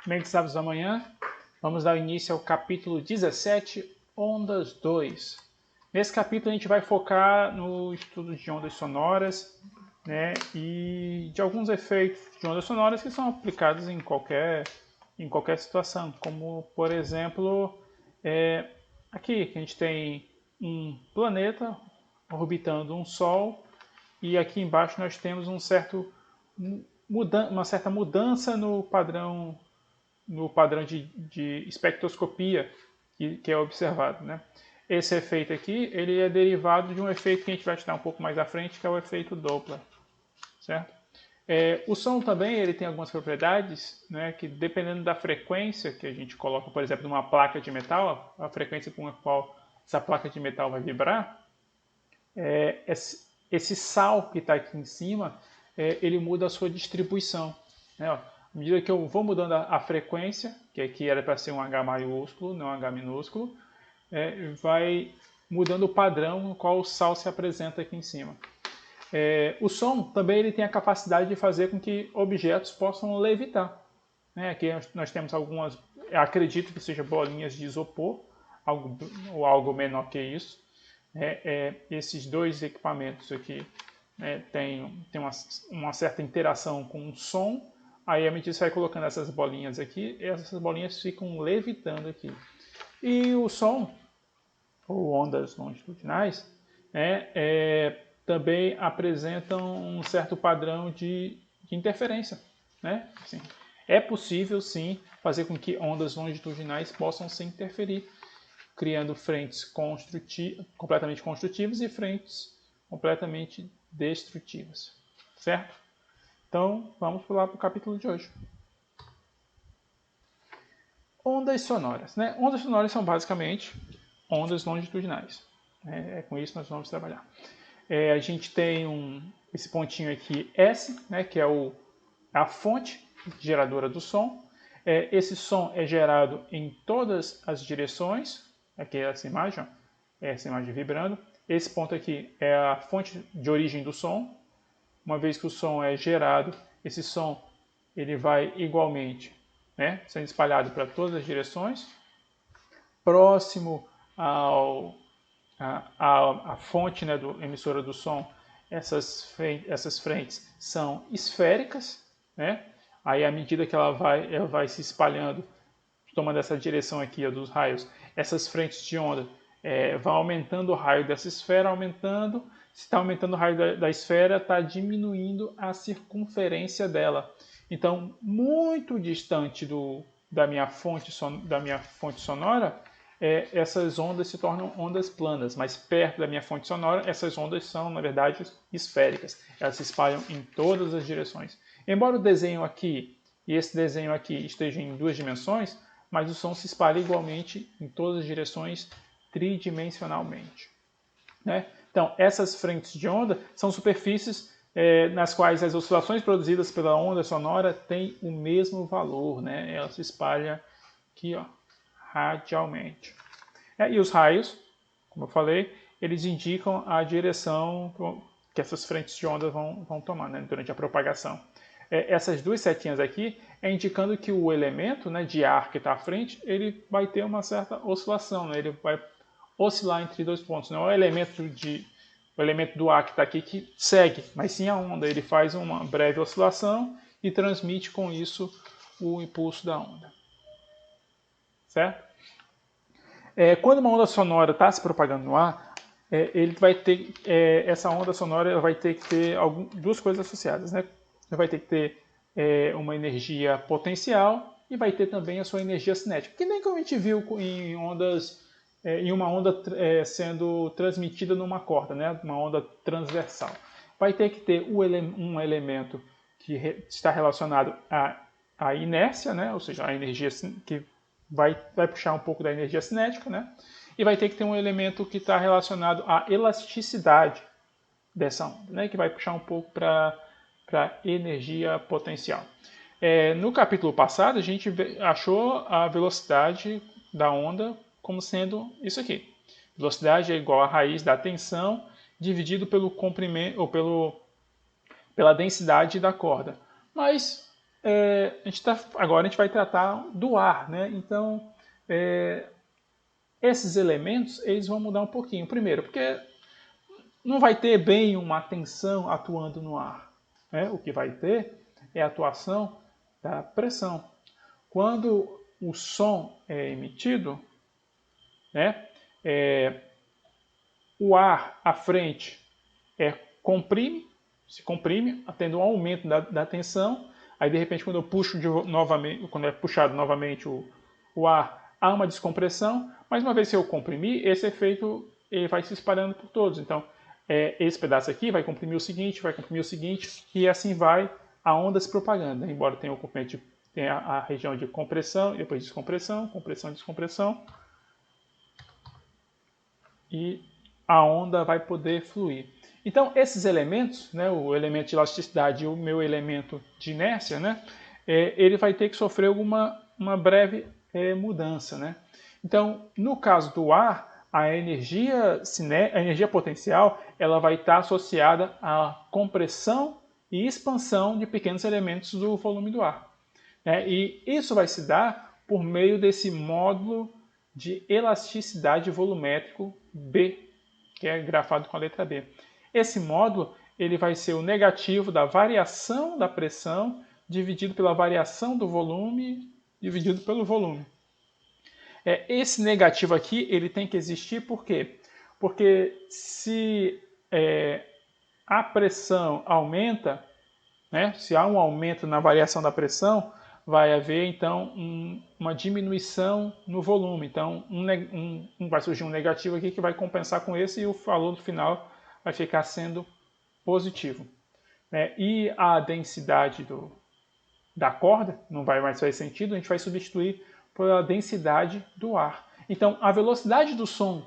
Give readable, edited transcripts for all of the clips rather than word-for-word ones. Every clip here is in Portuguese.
Mentes Sábios da Manhã, vamos dar início ao capítulo 17, Ondas 2. Nesse capítulo a gente vai focar no estudo de ondas sonoras, né, e de alguns efeitos de ondas sonoras que são aplicados em qualquer situação, como por exemplo, aqui que a gente tem um planeta orbitando um Sol e aqui embaixo nós temos uma certa mudança no padrão de espectroscopia que é observado, né? Esse efeito aqui, ele é derivado de um efeito que a gente vai estudar um pouco mais à frente, que é o efeito Doppler, certo? O som também ele tem algumas propriedades, né, que dependendo da frequência que a gente coloca, por exemplo, numa placa de metal, a frequência com a qual essa placa de metal vai vibrar, esse sal que está aqui em cima, ele muda a sua distribuição, né? À medida que eu vou mudando a frequência, que aqui era para ser um H maiúsculo, não um H minúsculo, vai mudando o padrão no qual o sal se apresenta aqui em cima. O som também ele tem a capacidade de fazer com que objetos possam levitar, né? Aqui nós temos algumas, acredito que seja bolinhas de isopor, algo menor que isso. Esses dois equipamentos aqui tem uma certa interação com o som. Aí, à medida que você vai colocando essas bolinhas aqui, essas bolinhas ficam levitando aqui. E o som, ou ondas longitudinais, também apresentam um certo padrão de interferência, né? Assim, é possível, sim, fazer com que ondas longitudinais possam se interferir, criando frentes completamente construtivas e frentes completamente destrutivas, certo? Então, vamos pular para o capítulo de hoje. Ondas sonoras, né? Ondas sonoras são basicamente ondas longitudinais. Com isso nós vamos trabalhar. A gente tem esse pontinho aqui S, né, que é a fonte geradora do som. Esse som é gerado em todas as direções. Aqui é essa imagem vibrando. Esse ponto aqui é a fonte de origem do som. Uma vez que o som é gerado, esse som ele vai igualmente, né, sendo espalhado para todas as direções. Próximo à fonte, né, emissora do som, essas frentes são esféricas, né? Aí, à medida que ela vai se espalhando, tomando essa direção aqui dos raios, essas frentes de onda vão aumentando o raio dessa esfera, aumentando. Se está aumentando o raio da esfera, está diminuindo a circunferência dela. Então, muito distante da minha fonte sonora, essas ondas se tornam ondas planas, mas perto da minha fonte sonora, essas ondas são, na verdade, esféricas. Elas se espalham em todas as direções. Embora o desenho aqui e esse desenho aqui estejam em duas dimensões, mas o som se espalha igualmente em todas as direções tridimensionalmente, né? Então, essas frentes de onda são superfícies nas quais as oscilações produzidas pela onda sonora têm o mesmo valor, né? Ela se espalha aqui, ó, radialmente. E os raios, como eu falei, eles indicam a direção que essas frentes de onda vão tomar, né, durante a propagação. Essas duas setinhas aqui indicando que o elemento, né, de ar que está à frente, ele vai ter uma certa oscilação, né? Ele vai oscilar entre dois pontos. Não é o elemento do ar que está aqui que segue, mas sim a onda. Ele faz uma breve oscilação e transmite com isso o impulso da onda. Certo? Quando uma onda sonora está se propagando no ar, ele vai ter essa onda sonora vai ter que ter duas coisas associadas, né? Ele vai ter que ter uma energia potencial e vai ter também a sua energia cinética, que nem como a gente viu em uma onda sendo transmitida numa corda, né? Uma onda transversal. Vai ter que ter um elemento que está relacionado à inércia, né? Ou seja, a energia que vai puxar um pouco da energia cinética, né? E vai ter que ter um elemento que está relacionado à elasticidade dessa onda, né? Que vai puxar um pouco para energia potencial. No capítulo passado, a gente achou a velocidade da onda como sendo isso aqui. Velocidade é igual à raiz da tensão dividido pelo comprimento ou pela densidade da corda. Mas agora a gente vai tratar do ar, né? Então, esses elementos eles vão mudar um pouquinho. Primeiro, porque não vai ter bem uma tensão atuando no ar, né? O que vai ter é a atuação da pressão. Quando o som é emitido, né? O ar à frente se comprime, tendo um aumento da tensão. Aí de repente quando eu puxo novamente, quando é puxado novamente o ar, há uma descompressão, mas uma vez que eu comprimir, esse efeito ele vai se espalhando por todos. Então esse pedaço aqui vai comprimir o seguinte, e assim vai a onda se propagando, né? Embora tenha o comprimento, tenha a região de compressão, e depois descompressão, compressão, descompressão, e a onda vai poder fluir. Então, esses elementos, né, o elemento de elasticidade e o meu elemento de inércia, né, ele vai ter que sofrer uma breve mudança. Né? Então, no caso do ar, a energia potencial ela vai estar associada à compressão e expansão de pequenos elementos do volume do ar. Né? E isso vai se dar por meio desse módulo de elasticidade volumétrico B, que é grafado com a letra B. Esse módulo ele vai ser o negativo da variação da pressão dividido pela variação do volume dividido pelo volume. Esse negativo aqui ele tem que existir por quê? Porque se a pressão aumenta, né, se há um aumento na variação da pressão, vai haver então uma diminuição no volume. Então vai surgir um negativo aqui que vai compensar com esse e o valor do final vai ficar sendo positivo. E a densidade da corda não vai mais fazer sentido, a gente vai substituir pela densidade do ar. Então a velocidade do som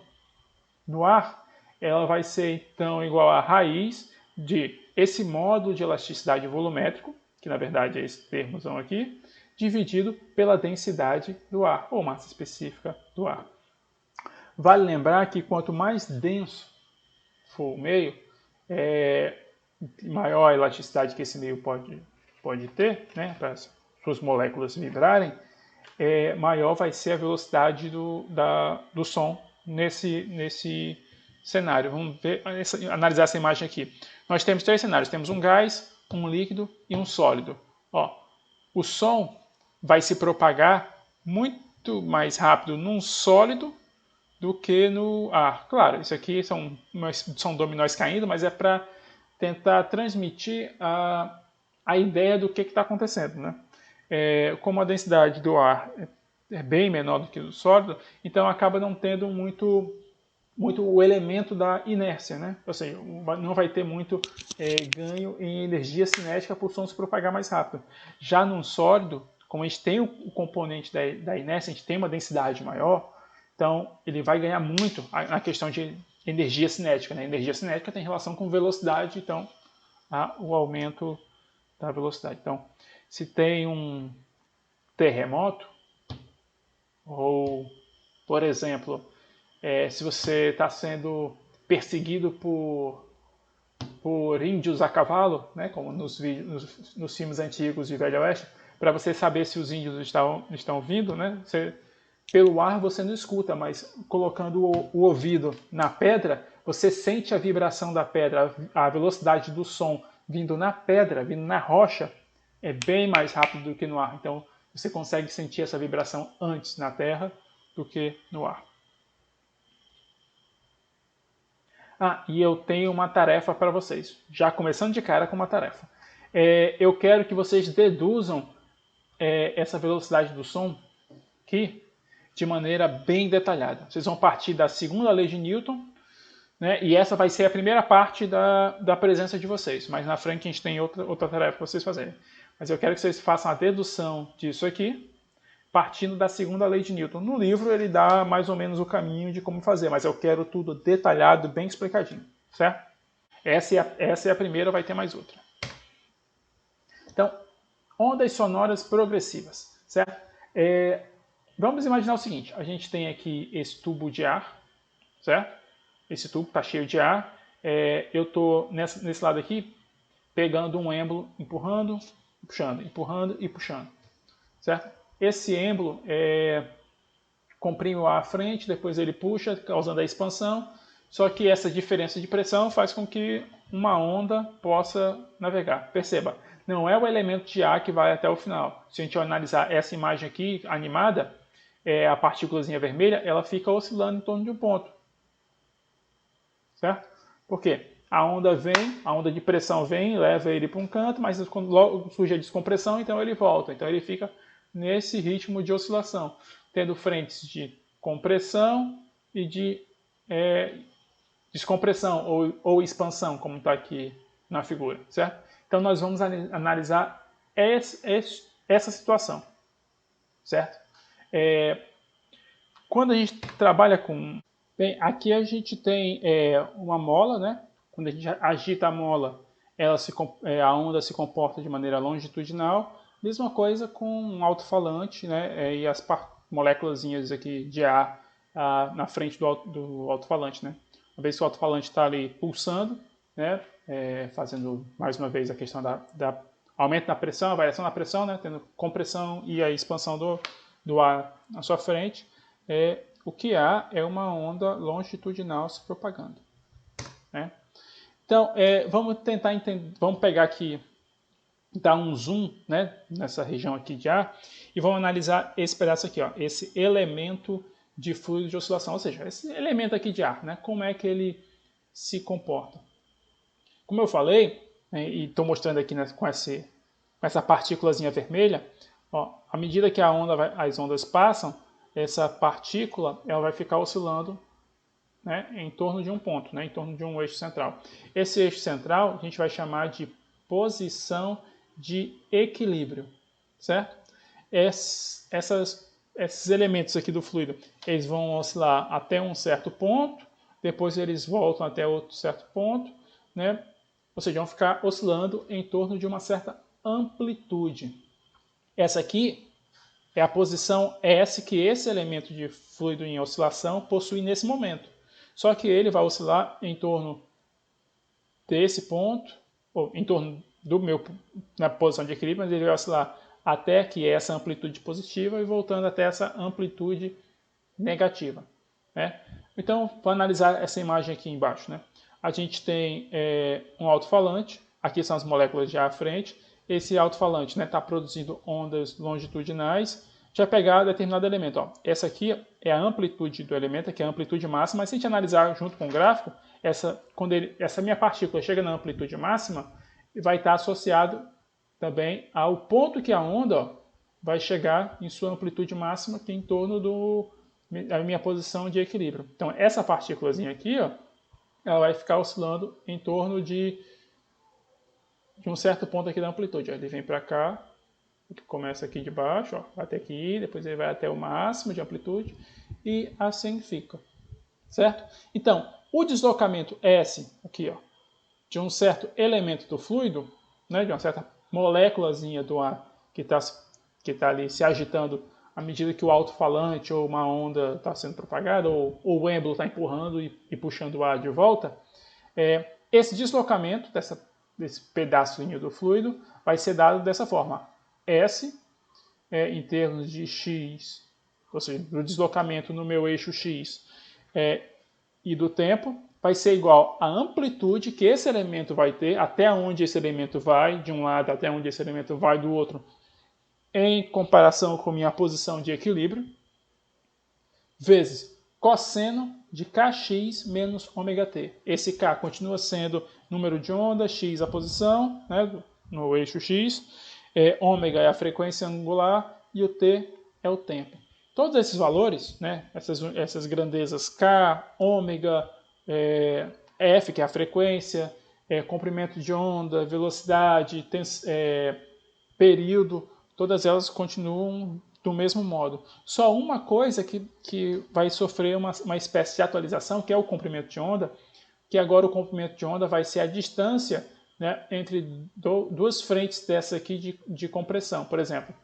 no ar ela vai ser então igual a raiz de esse módulo de elasticidade volumétrico, que na verdade é esse termozão aqui, dividido pela densidade do ar, ou massa específica do ar. Vale lembrar que quanto mais denso for o meio, maior a elasticidade que esse meio pode ter, né, para as suas moléculas vibrarem, maior vai ser a velocidade do som nesse cenário. Vamos ver, analisar essa imagem aqui. Nós temos três cenários. Temos um gás, um líquido e um sólido. O som vai se propagar muito mais rápido num sólido do que no ar. Claro, isso aqui são dominóis caindo, mas é para tentar transmitir a ideia do que está acontecendo. Né? Como a densidade do ar é bem menor do que do sólido, então acaba não tendo muito o elemento da inércia, né? Ou seja, não vai ter muito ganho em energia cinética por o som se propagar mais rápido. Já num sólido, como a gente tem o componente da inércia, a gente tem uma densidade maior, então ele vai ganhar muito na questão de energia cinética. Né? Energia cinética tem relação com velocidade, então há o aumento da velocidade. Então, se tem um terremoto, ou, por exemplo, se você está sendo perseguido por índios a cavalo, né, como nos filmes antigos de Velho Oeste, para você saber se os índios estão vindo, né, pelo ar você não escuta, mas colocando o ouvido na pedra, você sente a vibração da pedra, a velocidade do som vindo na pedra, vindo na rocha, é bem mais rápido do que no ar. Então você consegue sentir essa vibração antes na terra do que no ar. E eu tenho uma tarefa para vocês, já começando de cara com uma tarefa. Eu quero que vocês deduzam essa velocidade do som aqui de maneira bem detalhada. Vocês vão partir da segunda lei de Newton, né, e essa vai ser a primeira parte da presença de vocês. Mas na frente a gente tem outra tarefa para vocês fazerem. Mas eu quero que vocês façam a dedução disso aqui, partindo da segunda lei de Newton. No livro ele dá mais ou menos o caminho de como fazer, mas eu quero tudo detalhado, bem explicadinho, certo? Essa é a primeira, vai ter mais outra. Então, ondas sonoras progressivas, certo? Vamos imaginar o seguinte, a gente tem aqui esse tubo de ar, certo? Esse tubo está cheio de ar, eu estou nesse lado aqui, pegando um êmbolo, empurrando puxando, empurrando e puxando, certo? Esse êmbolo comprime o ar à frente, depois ele puxa, causando a expansão, só que essa diferença de pressão faz com que uma onda possa navegar. Perceba, não é o elemento de ar que vai até o final. Se a gente analisar essa imagem aqui, animada, a partículazinha vermelha, ela fica oscilando em torno de um ponto. Certo? Por quê? A onda vem, a onda de pressão vem, leva ele para um canto, mas quando logo surge a descompressão, então ele volta. Então ele fica nesse ritmo de oscilação, tendo frentes de compressão e de descompressão ou expansão, como está aqui na figura, certo? Então nós vamos analisar essa situação, certo? Quando a gente trabalha com... Bem, aqui a gente tem uma mola, né? Quando a gente agita a mola, a onda se comporta de maneira longitudinal. Mesma coisa com um alto-falante, né? E as moléculazinhas aqui de ar na frente do alto-falante, né? Uma vez que o alto-falante está ali pulsando, né? Fazendo mais uma vez a questão da aumento da pressão, a variação da pressão, né? Tendo compressão e a expansão do ar na sua frente, o que há é uma onda longitudinal se propagando, né? Então, vamos tentar entender, vamos pegar aqui, dar um zoom, né, nessa região aqui de ar e vamos analisar esse pedaço aqui, ó, esse elemento de fluido de oscilação, ou seja, esse elemento aqui de ar, né, como é que ele se comporta. Como eu falei, né, e estou mostrando aqui, né, com essa partículazinha vermelha, ó, à medida que as ondas passam, essa partícula ela vai ficar oscilando, né, em torno de um ponto, né, em torno de um eixo central. Esse eixo central a gente vai chamar de posição de equilíbrio, certo? Esses elementos aqui do fluido, eles vão oscilar até um certo ponto, depois eles voltam até outro certo ponto, né? Ou seja, vão ficar oscilando em torno de uma certa amplitude. Essa aqui é a posição S que esse elemento de fluido em oscilação possui nesse momento. Só que ele vai oscilar em torno desse ponto, ou em torno na posição de equilíbrio, mas ele vai oscilar até que essa amplitude positiva e voltando até essa amplitude negativa, né? Então, vou analisar essa imagem aqui embaixo, né? A gente tem um alto-falante, aqui são as moléculas já à frente. Esse alto-falante está produzindo ondas longitudinais. Já pegar determinado elemento. Ó. Essa aqui é a amplitude do elemento, que é a amplitude máxima, mas se a gente analisar junto com o gráfico, quando essa minha partícula chega na amplitude máxima, vai estar associado também ao ponto que a onda vai chegar em sua amplitude máxima, que é em torno da minha posição de equilíbrio. Então, essa partículazinha aqui, ó, ela vai ficar oscilando em torno de um certo ponto aqui da amplitude. Ó. Ele vem para cá, começa aqui de baixo, ó, até aqui, depois ele vai até o máximo de amplitude e assim fica, certo? Então, o deslocamento S, aqui, ó, de um certo elemento do fluido, né, de uma certa moléculazinha do ar que tá ali se agitando à medida que o alto-falante ou uma onda está sendo propagada, ou o êmbolo está empurrando e puxando o ar de volta, esse deslocamento desse pedacinho do fluido vai ser dado dessa forma. S, em termos de x, ou seja, do deslocamento no meu eixo x e do tempo, vai ser igual à amplitude que esse elemento vai ter, até onde esse elemento vai, de um lado até onde esse elemento vai do outro, em comparação com minha posição de equilíbrio, vezes cosseno de kx menos ômega-t. Esse k continua sendo número de onda, x a posição, né, no eixo x, ômega é a frequência angular e o t é o tempo. Todos esses valores, né, essas grandezas k, ômega, f, que é a frequência, comprimento de onda, velocidade, período, todas elas continuam do mesmo modo. Só uma coisa que vai sofrer uma espécie de atualização, que é o comprimento de onda, que agora o comprimento de onda vai ser a distância, né, entre duas frentes dessa aqui de compressão. Por exemplo,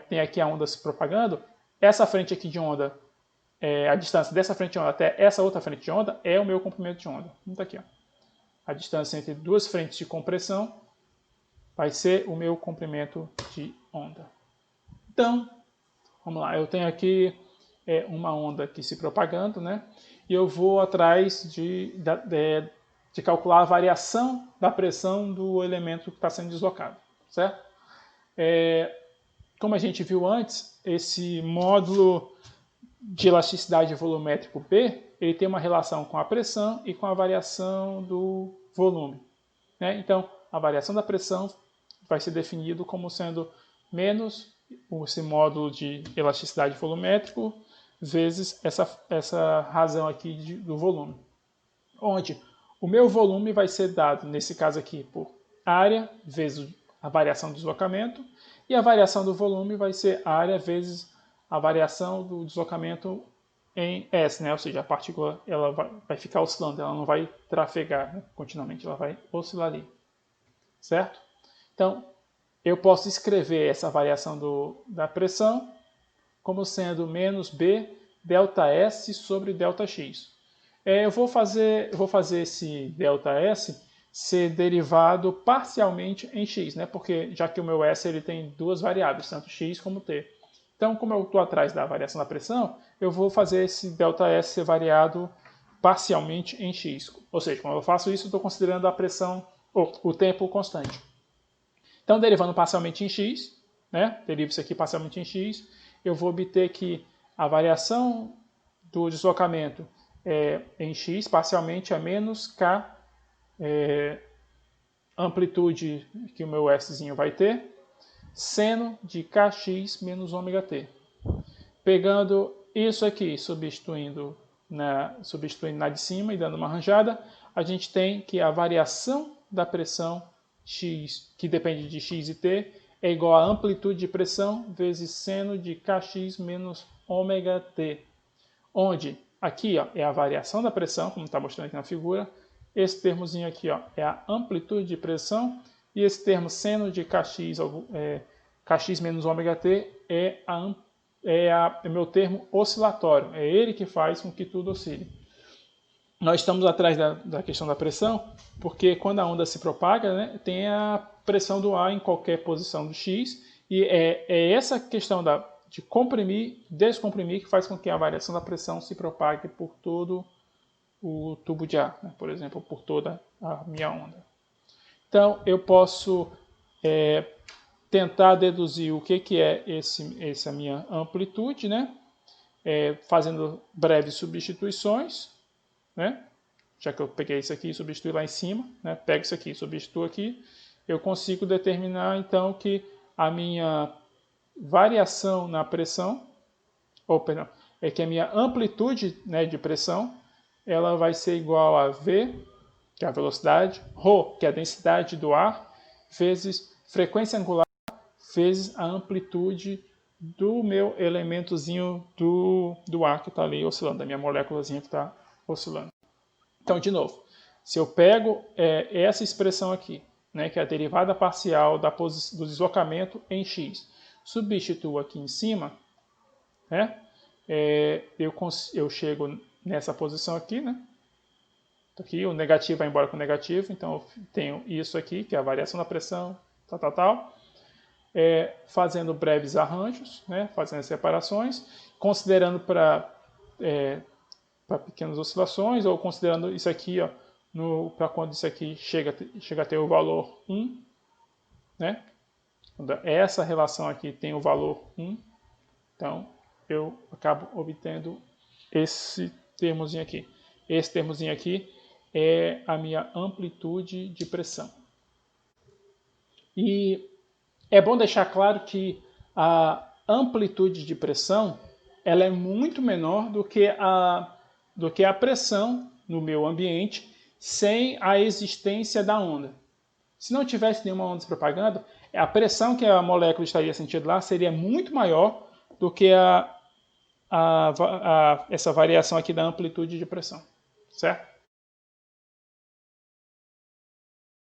tem aqui a onda se propagando, essa frente aqui de onda, a distância dessa frente de onda até essa outra frente de onda é o meu comprimento de onda. Então, tá aqui, ó. A distância entre duas frentes de compressão vai ser o meu comprimento de onda. Então, vamos lá, eu tenho aqui uma onda aqui se propagando, né? E eu vou atrás de calcular a variação da pressão do elemento que está sendo deslocado, certo? Como a gente viu antes, esse módulo de elasticidade volumétrico P, ele tem uma relação com a pressão e com a variação do volume, né? Então, a variação da pressão vai ser definido como sendo menos esse módulo de elasticidade volumétrico vezes essa razão aqui do volume. Onde o meu volume vai ser dado, nesse caso aqui, por área vezes a variação do deslocamento, e a variação do volume vai ser área vezes a variação do deslocamento em S, né? Ou seja, a partícula ela vai ficar oscilando, ela não vai trafegar, né, continuamente, ela vai oscilar ali, certo? Então, eu posso escrever essa variação da pressão como sendo menos B delta S sobre delta X. Eu vou fazer esse delta S ser derivado parcialmente em X, né? Porque já que o meu S ele tem duas variáveis, tanto X como T. Então, como eu estou atrás da variação da pressão, eu vou fazer esse delta S ser variado parcialmente em X. Ou seja, quando eu faço isso, eu estou considerando a pressão, o tempo constante. Então, derivando parcialmente em X, né? Derivo isso aqui parcialmente em X, eu vou obter que a variação do deslocamento em X parcialmente é menos K amplitude que o meu Szinho vai ter, seno de Kx menos ômega t. Pegando isso aqui, substituindo na de cima e dando uma arranjada, a gente tem que a variação da pressão X, que depende de X e T, é igual a amplitude de pressão vezes seno de Kx menos ômega t. Onde aqui é a variação da pressão, como está mostrando aqui na figura. Esse termozinho aqui é a amplitude de pressão. E esse termo seno de Kx, Kx menos ômega t é meu termo oscilatório. É ele que faz com que tudo oscile. Nós estamos atrás da questão da pressão, porque quando a onda se propaga, né, tem a pressão do ar em qualquer posição do X, e é essa questão de comprimir, descomprimir, que faz com que a variação da pressão se propague por todo o tubo de ar, né, por exemplo, por toda a minha onda. Então, eu posso tentar deduzir o que é essa minha amplitude, né, fazendo breves substituições, né? Já que eu peguei isso aqui e substituí lá em cima, né? Pego isso aqui e substituo aqui, eu consigo determinar então que a minha variação na pressão, que a minha amplitude, né, de pressão, ela vai ser igual a V, que é a velocidade, ρ, que é a densidade do ar, vezes frequência angular, vezes a amplitude do meu elementozinho do ar que está ali oscilando, da minha moléculazinha que está oscilando. Então, de novo, se eu pego essa expressão aqui, né, que é a derivada parcial do deslocamento em x, substituo aqui em cima, né, eu chego nessa posição aqui, né, aqui o negativo vai embora com o negativo, então eu tenho isso aqui, que é a variação da pressão, tal, fazendo breves arranjos, né, fazendo separações, considerando para pequenas oscilações, ou considerando isso aqui, para quando isso aqui chega a ter o valor 1, né? Quando essa relação aqui tem o valor 1, então eu acabo obtendo esse termozinho aqui. Esse termozinho aqui é a minha amplitude de pressão. E é bom deixar claro que a amplitude de pressão ela é muito menor do que a pressão no meu ambiente sem a existência da onda. Se não tivesse nenhuma onda se propagando, a pressão que a molécula estaria sentindo lá seria muito maior do que essa variação aqui da amplitude de pressão, certo?